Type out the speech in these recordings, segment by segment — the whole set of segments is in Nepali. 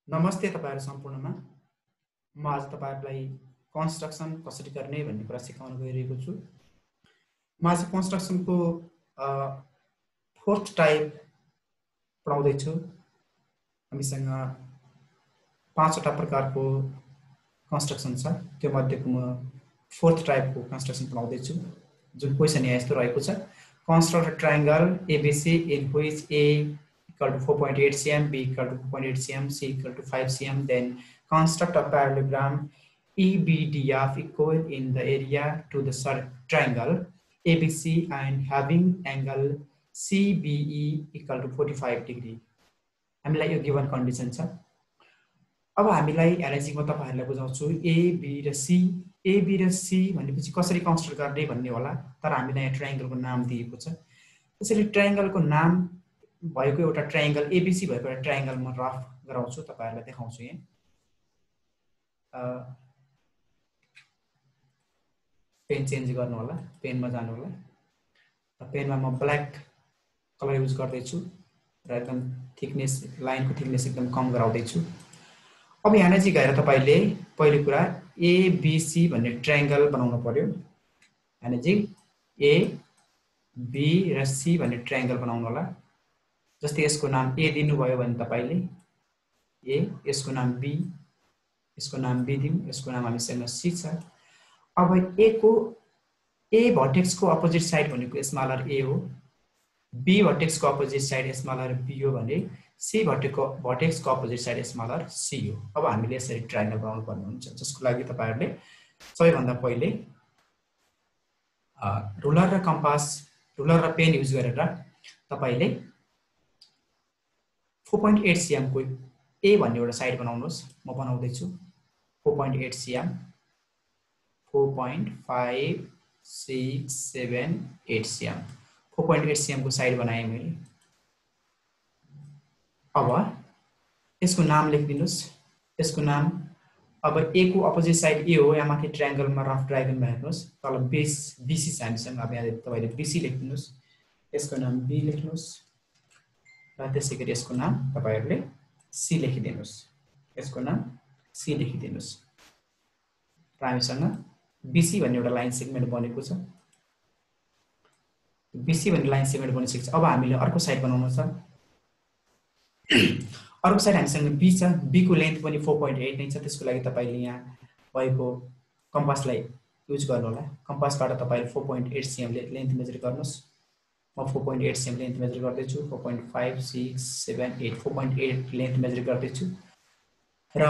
नमस्ते तपाईहरु सम्पूर्णमा। म आज तपाईहरुलाई कन्स्ट्रक्सन कसरी गर्ने भन्ने कुरा सिकाउन गइरहेको छु। म आज कन्स्ट्रक्सनको फोर्थ टाइप पढाउँदै छु। हामीसँग 5 वटा प्रकारको कन्स्ट्रक्सन छ। त्यो मध्येको म फोर्थ टाइपको कन्स्ट्रक्सन पढाउँदै छु, जुन क्वेशन यहाँ यस्तो रहेको छ। Construct a triangle ABC in which A equal to 4.8 cm, B equal to 2.8 cm, C equal to 5 cm. Then construct a parallelogram EBDF equal in the area to the triangle ABC and having angle CBE equal to 45 degree. हामीलाई यो गिवन कन्डिसन छ। अब हामीलाई एनालिसिसमा तपाईहरुलाई बुझाउँछु A, B र C। A, B र C भनेपछि कसरी कन्स्ट्रक्ट गर्ने भन्ने होला, तर हामीलाई यहाँ ट्रायंगलको नाम दिएको छ। त्यसैले ट्रायंगलको नाम भएको एउटा ट्रायंगल ABC भएको एउटा ट्रायंगल म रफ गराउँछु, तपाईहरुलाई देखाउँछु यहाँ। पेन चेन्ज गर्नु होला, पेनमा जानु होला। पेनमा म ब्ल्याक कलर युज गर्दै छु र एकदम थिकनेस, लाइनको थिकनेस एकदम कम गराउँदै छु। अब यहाँ चाहिँ गएर तपाईले पहिलो कुरा ABC भन्ने ट्रायंगल बनाउनु पर्यो। यहाँ चाहिँ A, B र C भन्ने ट्रायंगल बनाउनु होला। जस्तै यसको नाम A दिनुभयो भने तपाईले A, यसको नाम B, यसको नाम B दिउँ, यसको नाम हामीसँग C छ। अब A भर्टेक्सको अपोजिट साइड भनेको स्मलर A हो, B भर्टेक्सको अपोजिट साइड स्मलर B हो भने C भर्टेक्सको अपोजिट साइड स्मलर C हो। अब हामीले यसरी ट्रायंगल बनाउनु पर्ने हुन्छ, जसको लागि तपाईहरुले सबैभन्दा पहिले रुलर र कम्पास, रुलर र पेन युज गरेर तपाईले 4.8 cm को A भन्ने एउटा साइड बनाउनुस्। म बनाउँदै छु 4.8 cm, 4.5678 cm, 4.8 cm को साइड बनाएँ मैले। अब यसको नाम लेखिदिनुस्। यसको नाम अब A को अपोजिट साइड A हो। यहाँ माथि ट्रायंगलमा रफ डायग्राममा हेर्नुस्, तल बेस BC छ हामीसँग। अब यहाँ तपाईले BC लेखिदिनुस्, यसको नाम B लेख्नुस् र त्यसैगरी यसको नाम तपाईहरुले C लेखिदिनुस्, यसको नाम C लेखिदिनुस्। र हामीसँग BC भन्ने एउटा लाइन सेगमेन्ट बनेको छ। BC भन्ने लाइन सेगमेन्ट बनिसकेको छ। अब हामीले अर्को साइड बनाउनु छ। अर्को साइड हामीसँग B छ। B को लेन्थ पनि 4.8 नै छ। त्यसको लागि तपाईले यहाँ भएको कम्पासलाई युज गर्नु होला। कम्पासबाट तपाईले 4.8 cm लेन्थ मेजर गर्नुस्। म 4.8 cm लेन्थ मेजर गर्दै छु। 4.5678 4.8 लेन्थ मेजर गर्दै छु। र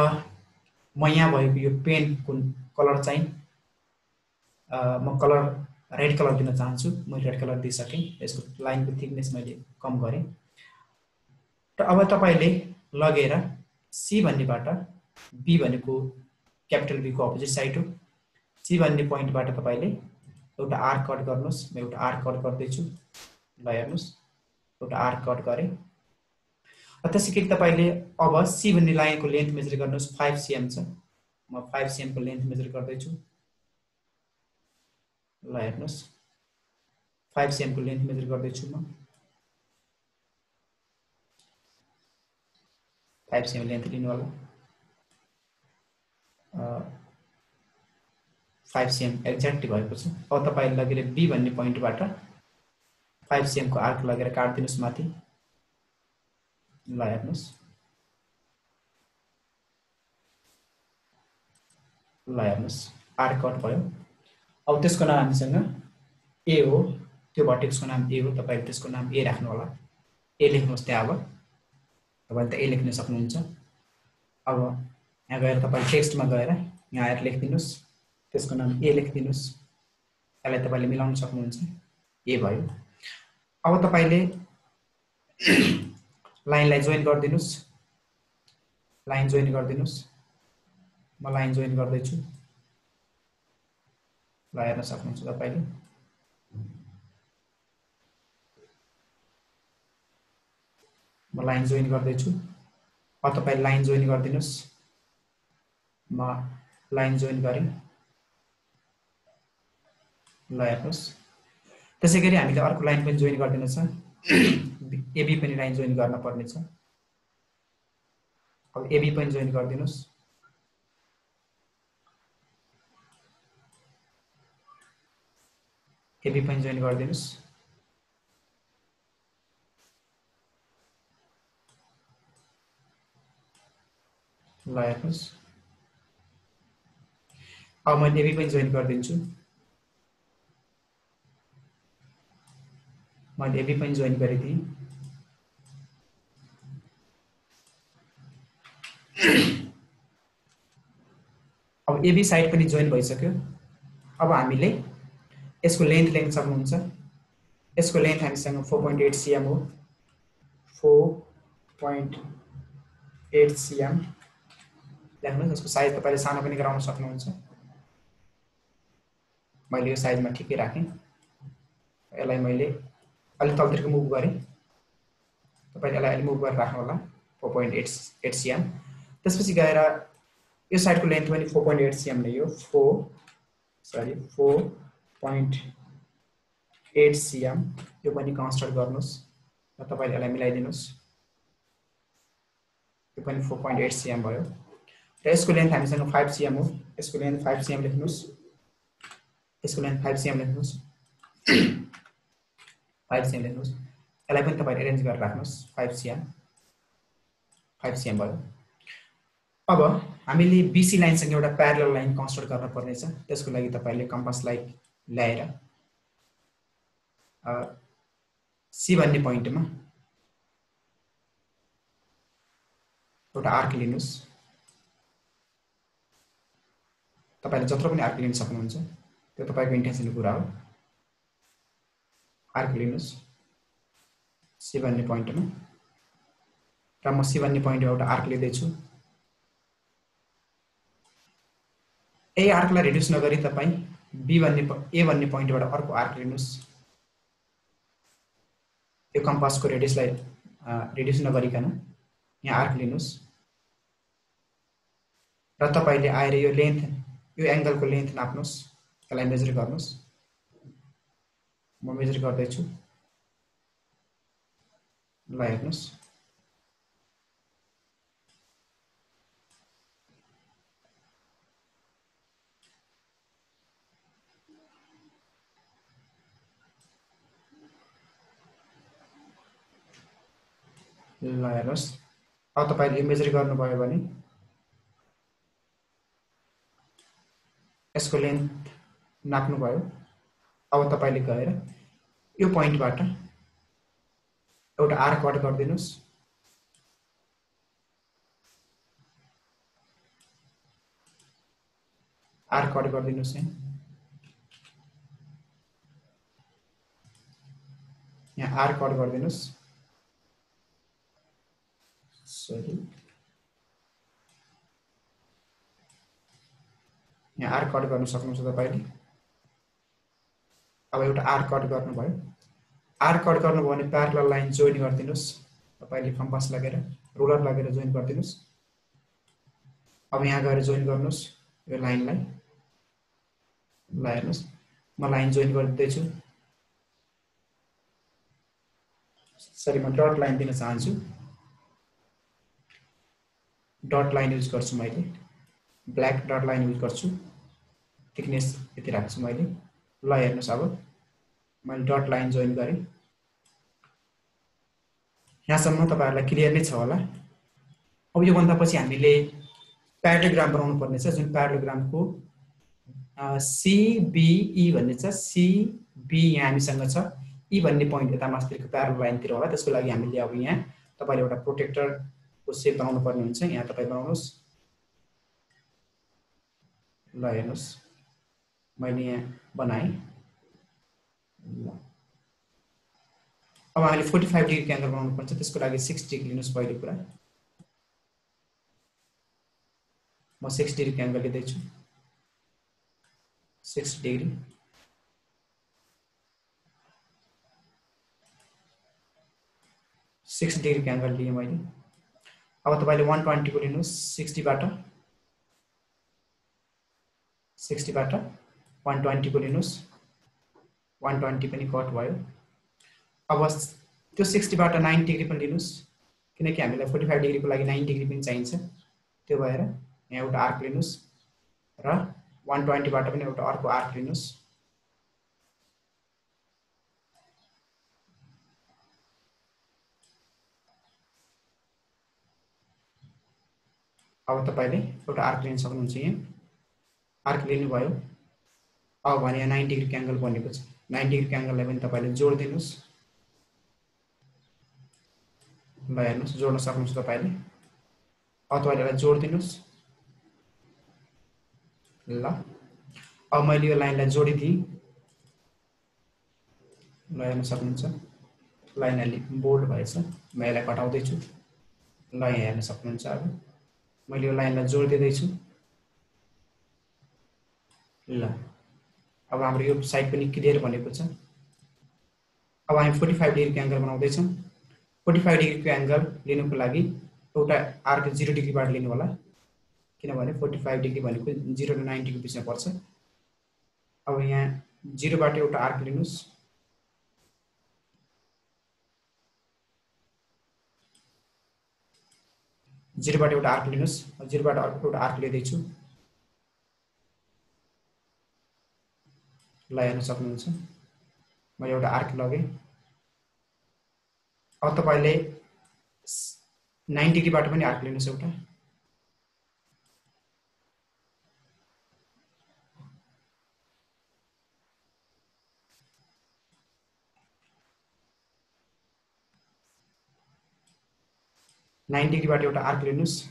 म यहाँ भएको यो पेनको कलर चाहिँ म कलर रेड कलर दिन चाहन्छु। म रेड कलर दिइसके। यसको लाइनको थिकनेस मैले कम गरे। र अब तपाईले लगेर C भन्नेबाट, B भनेको क्यापिटल B को अपोजिट साइड हो, C भन्ने पोइन्टबाट तपाईले एउटा आर्क कट गर्नुस्। म एउटा आर्क कट गर्दै छु। ल हेर्नुस्, एउटा आर्क कट गरे। त्यसैगरी तपाईले अब C भन्ने लाइनको लेन्थ मेजर गर्नुस्। 5 cm छ। म 5 cm को लेन्थ मेजर गर्दै छु। ल हेर्नुस्, 5 cm को लेन्थ मेजर गर्दै छु म। 5 cm लेन्थ लिनु होला। 5 cm एक्ज्याक्टली भएको छ। अब तपाईले लगेर B भन्ने पोइन्टबाट 5 cm को आर्क लगेर काट्दिनुस् माथि। ल हेर्नुस्, ल हेर्नुस्, आर्क कट भयो। अब त्यसको नाम हामीसँग A हो। त्यो भर्टेक्सको नाम A हो। तपाईले त्यसको नाम A राख्नु होला। A लेख्नुस् त्यहाँ। अब तपाईले त A लेख्न सक्नुहुन्छ। अब यहाँ गएर तपाईले टेक्स्टमा गएर यहाँ आएर लेखिदिनुस्। त्यसको नाम A लेखिदिनुस्। यसलाई तपाईले मिलाउन सक्नुहुन्छ। A भयो। अब तपाईले लाइनलाई जोइन गर्दिनुस्। लाइन जोइन गर्दिनुस्। म लाइन जोइन गर्दै छु। ल हेर्न सक्नुहुन्छ तपाईले। म लाइन जोइन गर्दै छु। अब तपाईले लाइन जोइन गर्दिनुस्। म लाइन जोइन गरे। ल हेर्नुस्, त्यसैगरी हामीले अर्को लाइन पनि जोइन गर्दिनु छ। AB पनि लाइन जोइन गर्न पर्ने छ। अब एबी पनि जोइन गरिदिनुस्। एबी पनि जोइन गरिदिनुस्। ल हेर्नुस्, अब मैले एबी पनि जोइन गरिदिन्छु। मैले एबी पनि जोइन गरिदिएँ। अब एबी साइड पनि जोइन भइसक्यो। अब हामीले यसको लेन्थ लेख्न सक्नुहुन्छ। यसको लेन्थ हामीसँग 4.8 cm हो। 4.8 cm लेख्नुहोस्। यसको साइज तपाईले सानो पनि गराउन सक्नुहुन्छ। मैले यो साइजमा ठिकै राखेँ। यसलाई मैले अलि तलतिर मुभ गरेँ। तपाईले यसलाई अलि मुभ गरेर राख्नु होला। 4.8 cm। त्यसपछि गएर यो साइडको लेन्थ पनि 4.8 cm नै हो। 4.8 cm यो पनि कन्सिडर गर्नुस् र तपाईले यसलाई मिलाइदिनुस्। यो पनि 4.8 cm भयो र यसको लेन्थ हामीसँग 5 cm हो। यसको लेन्थ 5 cm लेख्नुस्। यसको लेन्थ 5 cm लेख्नुस्। 5 cm लेख्नुस्। यसलाई पनि तपाईले अरेन्ज गरेर राख्नुस्। 5 cm भयो। अब हामीले बीसी लाइनसँग एउटा प्यारलल लाइन कन्स्ट्रक्ट गर्न पर्नेछ। त्यसको लागि तपाईले कम्पासलाई ल्याएर सी भन्ने पोइन्टमा एउटा आर्क लिनुस्। तपाईले जत्रो पनि आर्क लिन सक्नुहुन्छ, त्यो तपाईको इन्टेन्सनको कुरा हो। आर्क लिनुस् सी भन्ने पोइन्टमा र म सी भन्ने पोइन्टमा एउटा आर्क लिँदैछु। ए आर्कलाई रिड्युस नगरी तपाई बी भन्ने ए भन्ने पोइन्टबाट अर्को आर्क लिनुस्। यो कम्पासको रेडियसलाई रिड्युस नगरिकन यहाँ आर्क लिनुस् र तपाईले आएर यो लेन्थ, यो एंगलको लेन्थ नाप्नुस्। यसलाई मेजर गर्नुस्। म मेजर गर्दैछु। ल हेर्नुस्, ल हेर्नुस्। अब तपाईले मेजर गर्नुभयो भने यसको लेन्थ नाप्नुभयो। अब तपाईले गएर यो पोइन्टबाट एउटा आर्क कट गरिदिनुस्। Arc cut गरिदिनुस्। यहाँ आर्क कट गरिदिनुस्। सरी, यहाँ आर्क कट गर्न सक्नुहुन्छ तपाईले। अब एउटा आर्क कट गर्नुभयो। आर्क कट गर्नुभयो भने प्यारलल लाइन जोइन गरिदिनुस्। तपाईले कम्पास लगेर रुलर लगेर जोइन गरिदिनुस्। अब यहाँ गएर जोइन गर्नुस् यो लाइनलाई। ल हेर्नुस्, म लाइन जोइन गरिदिदैछु। सरी, म डट लाइन दिन चाहन्छु। डट लाइन युज गर्छु मैले। ब्ल्याक डट लाइन युज गर्छु। थिकनेस यति राख्छु मैले। ल हेर्नुस्, अब मैले डट लाइन जोइन गरेँ। यहाँसम्म तपाईहरुलाई क्लियर नै छ होला। अब यो भन्दा पछि हामीले प्याराग्राम बनाउनु पर्ने छ, जुन प्याराग्रामको CBE भन्ने छ। CB यहाँ हामीसँग छ। E भन्ने पोइन्ट यता मास्तिरको प्यारल लाइनतिर होला। त्यसको लागि हामीले अब यहाँ तपाईले एउटा प्रोटेक्टरको शेप बनाउनु पर्ने हुन्छ। यहाँ तपाई बनाउनुस्। ल हेर्नुस्, मैले यहाँ बनाएँ। अब हामीले 45 डिग्री एंगल बनाउनु पर्छ। त्यसको लागि 6 डिग्री लिनुस् पहिले कुरा। म 6 डिग्री एंगल लिँदैछु। 6 डिग्री। एंगल लिए मैले। अब तपाईले 120 को लिनुस् 60 बाट। 120 को लिनुस्। 120 पनि कट भयो। अब त्यो 60 बाट 90 डिग्री पनि लिनुस्। किनकि हामीलाई 45 डिग्रीको लागि 90 डिग्री पनि चाहिन्छ। त्यो भएर यहाँ एउटा आर्क लिनुस् र 120 बाट पनि एउटा अर्को आर्क लिनुस्। अब तपाईले एउटा आर्क लिन सक्नुहुन्छ। यहाँ आर्क लिनुभयो। अब भने यहाँ 90 डिग्रीको एंगल बनेको छ। 90 डिग्रीको एंगललाई पनि तपाईले जोड दिनुस्। ल हेर्नुस्, जोड्न सक्नुहुन्छ तपाईले। अब तपाईले यसलाई जोड दिनुस्। ल अब मैले यो लाइनलाई जोडिदिएँ। ल हेर्न सक्नुहुन्छ, लाइन अलि बोल्ड भएछ। म यसलाई घटाउँदै छु। ल यहाँ हेर्न सक्नुहुन्छ। अब मैले यो लाइनलाई जोड दिँदै छु। ल अब हाम्रो यो साइड पनि क्लियर बनेको छ। अब हामी 45 डिग्रीको एंगल बनाउँदै छौं। 45 डिग्रीको एंगल लिनुको लागि एउटा आर्क 0 डिग्रीबाट लिनु होला, किनभने 45 डिग्री भनेको 0 र 90 को बिचमा पर्छ। अब यहाँ 0 बाट एउटा आर्क लिनुस्। 0 बाट एउटा आर्क लिनुस्। 0 बाट एउटा आर्क लिँदै छु। ल हेर्न सक्नुहुन्छ, म एउटा आर्क लगे। अब तपाईले 90 डिग्री बाट पनि आर्क लिनुस् एउटा। नाइन्टी डिग्री बाट एउटा आर्क लिनुस्,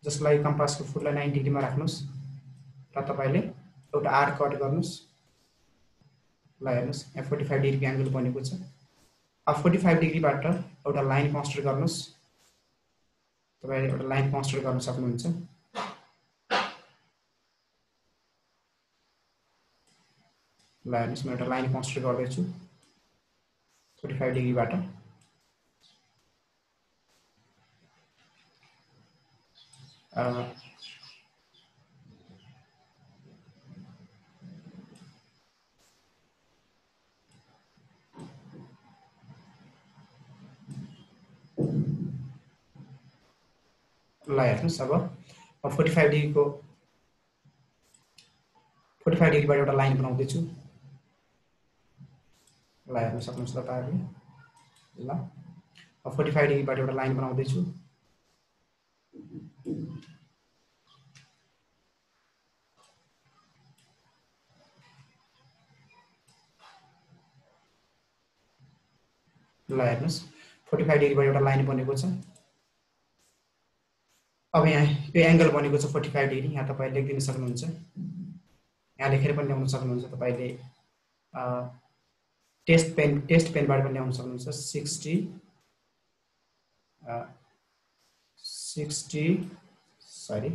जसलाई कम्पासको फुटलाई 90 डिग्रीमा राख्नुस् र तपाईले एउटा आर्क कट गर्नुस्। ल हेर्नुस्, यहाँ 45 डिग्रीको एंगल बनेको छ। अब 45 डिग्री बाट एउटा लाइन कन्स्ट्रक्ट गर्नुस्। तपाईले एउटा लाइन कन्स्ट्रक्ट गर्न सक्नुहुन्छ। ल हेर्नुस्, म एउटा लाइन कन्स्ट्रक्ट गर्दै छु 45 डिग्री बाट। ल हेर्नुस्, अब 45 डिग्रीको 45 डिग्रीबाट एउटा लाइन बनाउँदै छु। ल हेर्न सक्नुहुन्छ तपाईहरुले। ल अब 45 डिग्रीबाट एउटा लाइन बनाउँदै छु। ल हेर्नुस्, 45 डिग्रीबाट एउटा लाइन बनेको छ। अब यहाँ यो एंगल बनेको छ 45 डिग्री। यहाँ तपाईले लेख्दिन सक्नुहुन्छ, यहाँ लेखेर पनि ल्याउन सक्नुहुन्छ। तपाईले टेस्ट पेनबाट पनि ल्याउन सक्नुहुन्छ। 60 सरी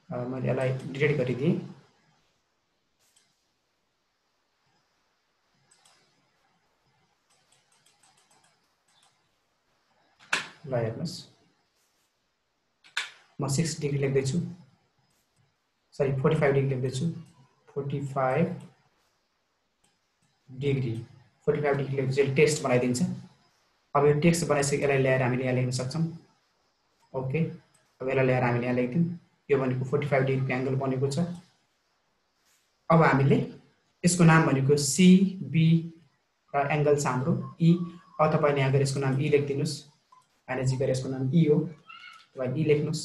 मैले यसलाई डिलिट गरिदिएँ। ल हेर्नुस्, म 60 डिग्री लेख्दै छु। सरी 45 डिग्री लेख्दै छु। 45 डिग्री लेख्दै टेक्स्ट बनाइदिन्छ। अब यो टेक्स्ट बनाइसके यसलाई ल्याएर हामीले यहाँ लेख्न सक्छौं। ओके, अब यसलाई ल्याएर हामीले यहाँ लेख्दियौं। यो भनेको 45 डिग्रीको एंगल बनेको छ। अब हामीले यसको नाम भनेको CB र एंगल छ हाम्रो E। अब तपाईले यहाँ गएर यसको नाम E लेख्दिनुस्। एनर्जी गरे यसको नाम E हो। तपाईले E लेख्नुस्।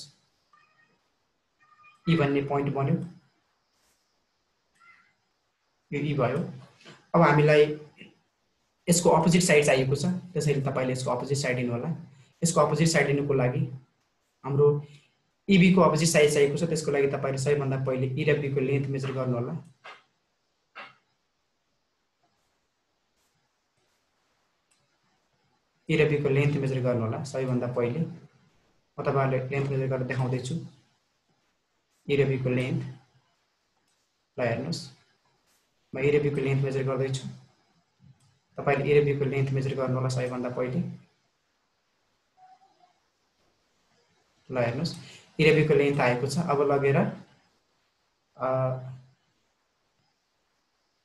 E भन्ने पोइन्ट बन्यो, यो E भयो। अब हामीलाई यसको अपोजिट साइड चाहिएको छ, त्यसैले तपाईले यसको अपोजिट साइड लिनु होला। यसको अपोजिट साइड लिनुको लागि हाम्रो EB को अपोजिट साइड चाहिएको छ। त्यसको लागि तपाईले सबैभन्दा पहिले E र B को लेन्थ मेजर गर्नु होला। E र B को लेन्थ मेजर गर्नु होला सबैभन्दा पहिले। म तपाईहरुलाई लेन्थ मेजर गरेर देखाउँदै छु। E र B को लेन्थ। ल हेर्नुस्, म E र B को लेन्थ मेजर गर्दै छु। तपाईले E र B को लेन्थ मेजर गर्नु होला सबैभन्दा पहिले। ल हेर्नुस्, E र B को लेन्थ आएको छ। अब लगेर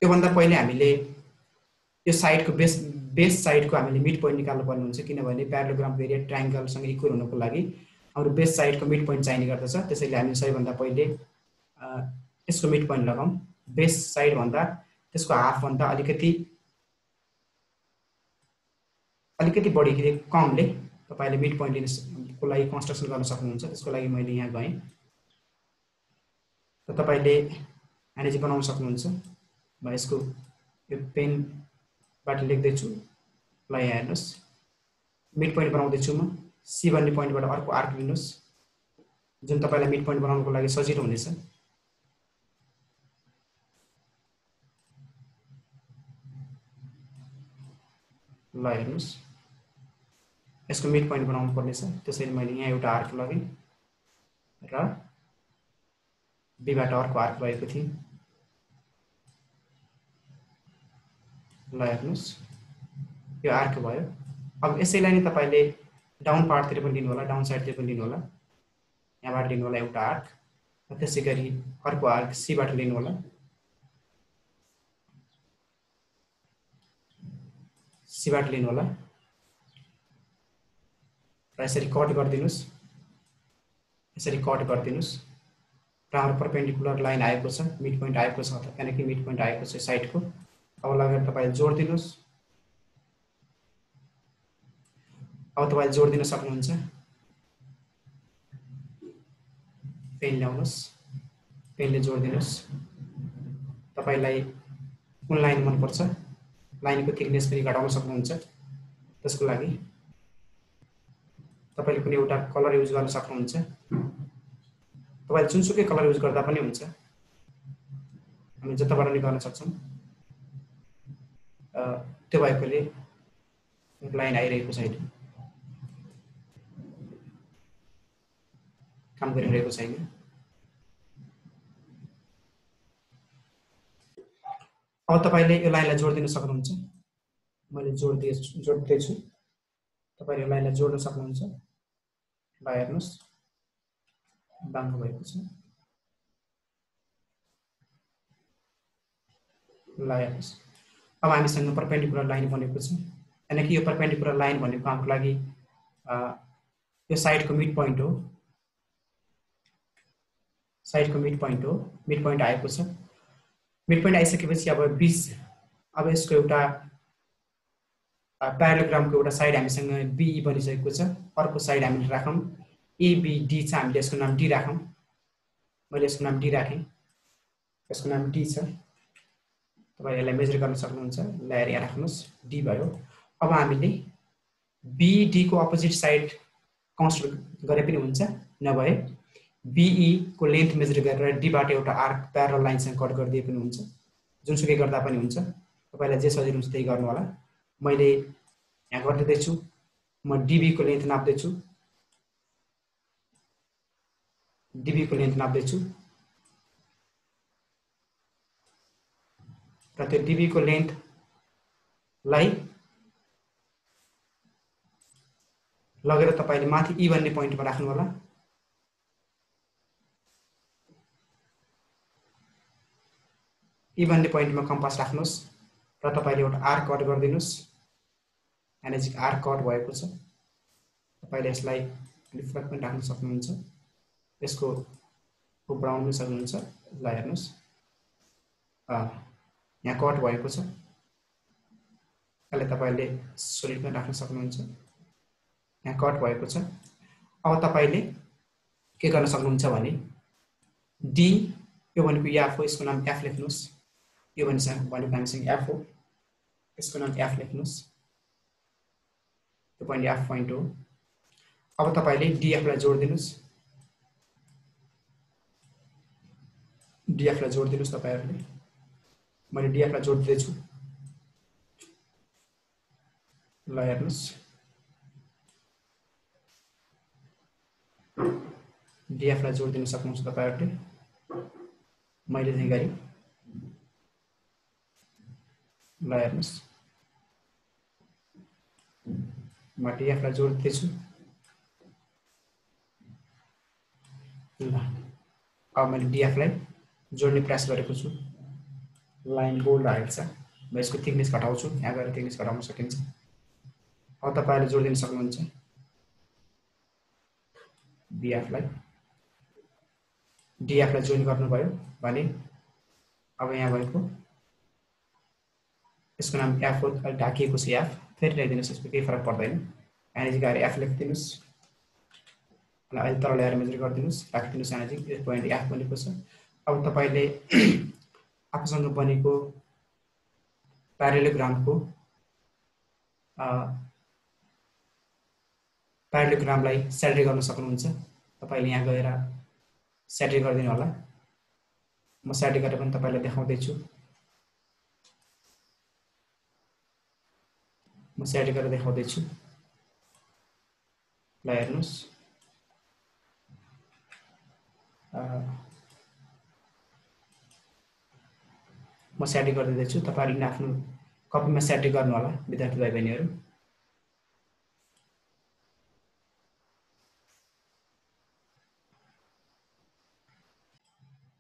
यो भन्दा पहिले हामीले यो साइडको बेस साइडको हामीले मिड पोइन्ट निकाल्नु पर्ने हुन्छ किनभने प्यारालोग्राम एरिया ट्रायंगलसँग इक्वल हुनको लागि हाम्रो बेस साइडको मिड पोइन्ट चाहिने गर्दछ। त्यसैले हामी सबैभन्दा पहिले यसको मिड पोइन्ट लगाउँ। बेस साइड भन्दा त्यसको हाफ भन्दा अलिकति बढी कमले तपाईले मिड पोइन्ट लिनको लागि कन्स्ट्रक्सन गर्न सक्नुहुन्छ। त्यसको लागि मैले यहाँ गएँ र तपाईले यहाँले बनाउन सक्नुहुन्छ। म यसको यो पेनबाट लेख्दै छु। ल यहाँ हेर्नुस् मिड पोइन्ट बनाउँदै छु। म सी भन्ने पोइन्टबाट अर्को आर्क लिनुस् जुन तपाईलाई मिड पोइन्ट बनाउनको लागि सजिलो हुनेछ। ल हेर्नुस् यसको मिड पोइन्ट बनाउनु पर्नेछ। त्यसैले मैले यहाँ एउटा आर्क लगेँ र बीबाट अर्को आर्क लगेको थिएँ। ल हेर्नुस् यो आर्क भयो। अब यसैलाई नै तपाईले डाउन पार्टतिर पनि लिनु होला, डाउन साइडतिर पनि लिनु होला। यहाँबाट लिनु होला एउटा आर्क र त्यसैगरी अर्को आर्क सीबाट लिनु होला। सीबाट लिनु होला र यसरी कट गरिदिनुस्। यसरी कट गरिदिनुस् र हाम्रो परपेन्डिकुलर लाइन आएको छ, मिड पोइन्ट आएको छ किनकि मिड पोइन्ट आएको छ साइडको। अब लगेर तपाईले जोड्दिनुस्। अब तपाईले जोड्दिन सक्नुहुन्छ। पेन ल्याउनुस्, पेनले जोड्दिनुस्। तपाईलाई कुन लाइन मन पर्छ लाइनको थिकनेस पनि घटाउन सक्नुहुन्छ। त्यसको लागि तपाईले कुनै एउटा कलर युज गर्न सक्नुहुन्छ। तपाईले जुनसुकै कलर युज गर्दा पनि हुन्छ। हामी जताबाट नि गर्न सक्छौं। त्यो भएकोले लाइन आइरहेको छैन, काम गरिरहेको छैन। अब तपाईले यो लाइनलाई जोड्दिन सक्नुहुन्छ। मैले जोड्दै छु। तपाईले यो लाइनलाई जोड्न सक्नुहुन्छ। ल हेर्नुस् बाङ्गो भएको छ। ल हेर्नुस् अब हामीसँग परपेन्डिकुलर लाइन बनेको छ। यानी कि यो परपेन्डिकुलर लाइन भनेको हाम्रो लागि यो साइडको मिड पोइन्ट हो। साइडको मिड पोइन्ट हो। मिड पोइन्ट आएको छ। मिड पोइन्ट आइसकेपछि अब अब यसको एउटा प्यारालोग्रामको एउटा साइड हामीसँग बीई बनिसकेको छ। अर्को साइड हामीले राखौँ एबीडी छ। हामीले यसको नाम डी राखौँ। मैले यसको नाम डी राखेँ। यसको नाम डी छ। तपाईं यसलाई मेजर गर्न सक्नुहुन्छ। ल्याएर यहाँ राख्नुस् डी भयो। अब हामीले बीडी को अपोजिट साइड कन्स्ट्रक्ट गरे पनि हुन्छ, नभए बीई को लेन्थ मेजर गरेर डीबाट एउटा आर्क प्यारल लाइनसँग कट गरिदिए पनि हुन्छ। जुनसुकै गर्दा पनि हुन्छ। तपाईलाई जे सजिलो हुन्छ त्यही गर्नु होला। मैले यहाँ गरिदिँदै छु। म डीबी को लेन्थ नाप्दै छु। डीबी को लेन्थ नाप्दै छु र त्यो डीबी को लेन्थ लाई लगेर तपाईले माथि ई भन्ने पोइन्टमा राख्नु होला। ई भन्ने पोइन्टमा कम्पास राख्नुस् र तपाईले एउटा arc cut गरिदिनुस्। Energy arc cut भएको छ। तपाईले यसलाई फ्ल्याट पनि राख्न सक्नुहुन्छ। यसको बढाउन पनि सक्नुहुन्छ। ल हेर्नुस् यहाँ कट भएको छ। यसलाई तपाईले सोलिड पनि राख्न सक्नुहुन्छ। यहाँ कट भएको छ। अब तपाईले के गर्न सक्नुहुन्छ भने डी यो भनेको एफ हो। यसको नाम एफ लेख्नुस्। यो भनेको हामीसँग एफ हो। यसको नाम एफ लेख्नुस्। त्यो पोइन्ट एफ पोइन्ट हो। अब तपाईले डीएफ लाई जोड्दिनुस्। डीएफ लाई जोड्दिनुस् तपाईहरुले। मैले डीएफ लाई जोड्दै छु। ल हेर्नुस् डीएफ लाई जोड्दिन सक्नुहुन्छ तपाईहरुले। मैले चाहिँ गरे। ल हेर्नुस् म डीएफ लाई जोड्दै छु। ल अब मैले डीएफ लाई जोड्ने प्रयास गरेको छु। लाइन बोल्ड आएको छ। म यसको थिकनेस घटाउँछु, यहाँ गएर थिकनेस घटाउन सकिन्छ। अब तपाईहरुले जोड दिन सक्नुहुन्छ BF लाई DF लाई जोइन गर्नुभयो भने अब यहाँ भएको यसको नाम F हो, अहिले ढाकिएको छ F, फेरि ल्याइदिनुस्, यसको केही फरक पर्दैन। यहाँ चाहिँ गएर F लेखिदिनुस्, अनि अहिले तल ल्याएर मेजर गरिदिनुस्, राखिदिनुस्। यहाँ चाहिँ यो पोइन्ट F बनेको छ। अब तपाईले आफूसँग बनेको प्यारेलोग्रामको प्यारेलोग्रामलाई स्याटरी गर्न सक्नुहुन्छ। तपाईले यहाँ गएर स्याटरी गरिदिनु होला। म स्याटरी गरेर पनि तपाईलाई देखाउँदै छु। म स्याटरी गरेर देखाउँदै छु। ल हेर्नुस्, म स्याटरी गरिदिँदै छु। तपाईहरुले आफ्नो कपीमा स्याटरी गर्नु होला विद्यार्थी भाइ बहिनीहरु।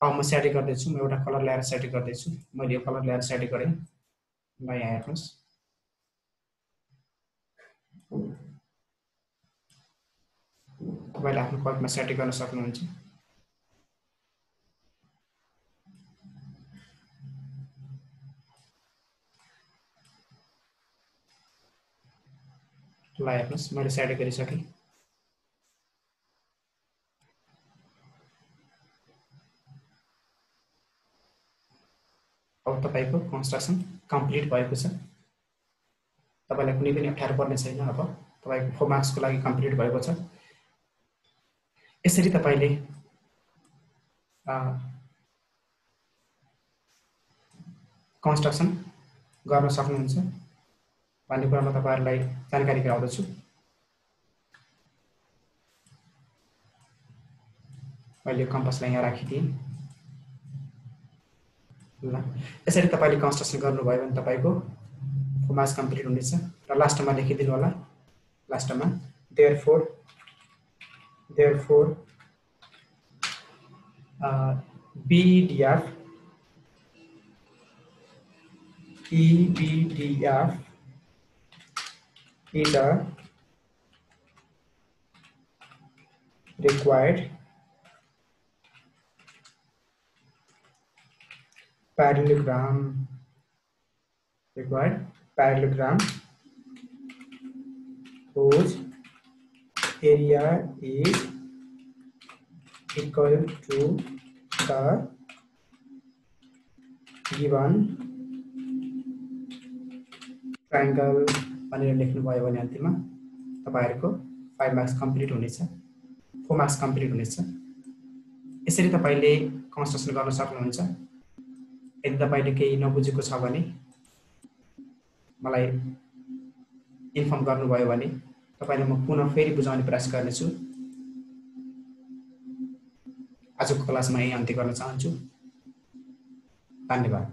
अब म स्याटरी गर्दै छु। म एउटा कलर ल्याएर स्याटरी गर्दै छु। मैले यो कलर ल्याएर स्याटरी गरेँ। ल यहाँ हेर्नुस्, तपाईले आफ्नो कपीमा स्याटरी गर्न सक्नुहुन्छ। ल हेर्नुस्, मैले स्याटरी गरिसकेँ। अब तपाईको कन्स्ट्रक्सन कम्प्लिट भएको छ। तपाईलाई कुनै पनि अप्ठ्यारो पर्ने छैन। अब तपाईको 4 मार्क्सको लागि कम्प्लिट भएको छ। यसरी तपाईले कन्स्ट्रक्सन गर्न सक्नुहुन्छ भन्ने कुरामा तपाईहरुलाई जानकारी गराउँदछु। मैले यो कम्पासलाई यहाँ राखिदिएँ। ल यसरी तपाईले कन्स्ट्रक्सन गर्नुभयो भने तपाईको 4 मार्क्स कम्प्लिट हुनेछ। र लास्टमा लेखिदिनु होला, लास्टमा therefore BDF EBDF is a required parallelogram whose area is equal to the given triangle भनेर लेख्नुभयो भने अन्तिममा तपाईहरुको 5 मार्क्स कम्प्लिट हुनेछ, 4 मार्क्स कम्प्लिट हुनेछ। यसरी तपाईले कन्स्ट्रक्सन गर्न सक्नुहुन्छ। यदि तपाईले केही नबुझेको छ भने मलाई इन्फर्म गर्नुभयो भने तपाईलाई म पुनः फेरि बुझाउने प्रयास गर्नेछु। आजको क्लासमा यही अन्त्य गर्न चाहन्छु। धन्यवाद।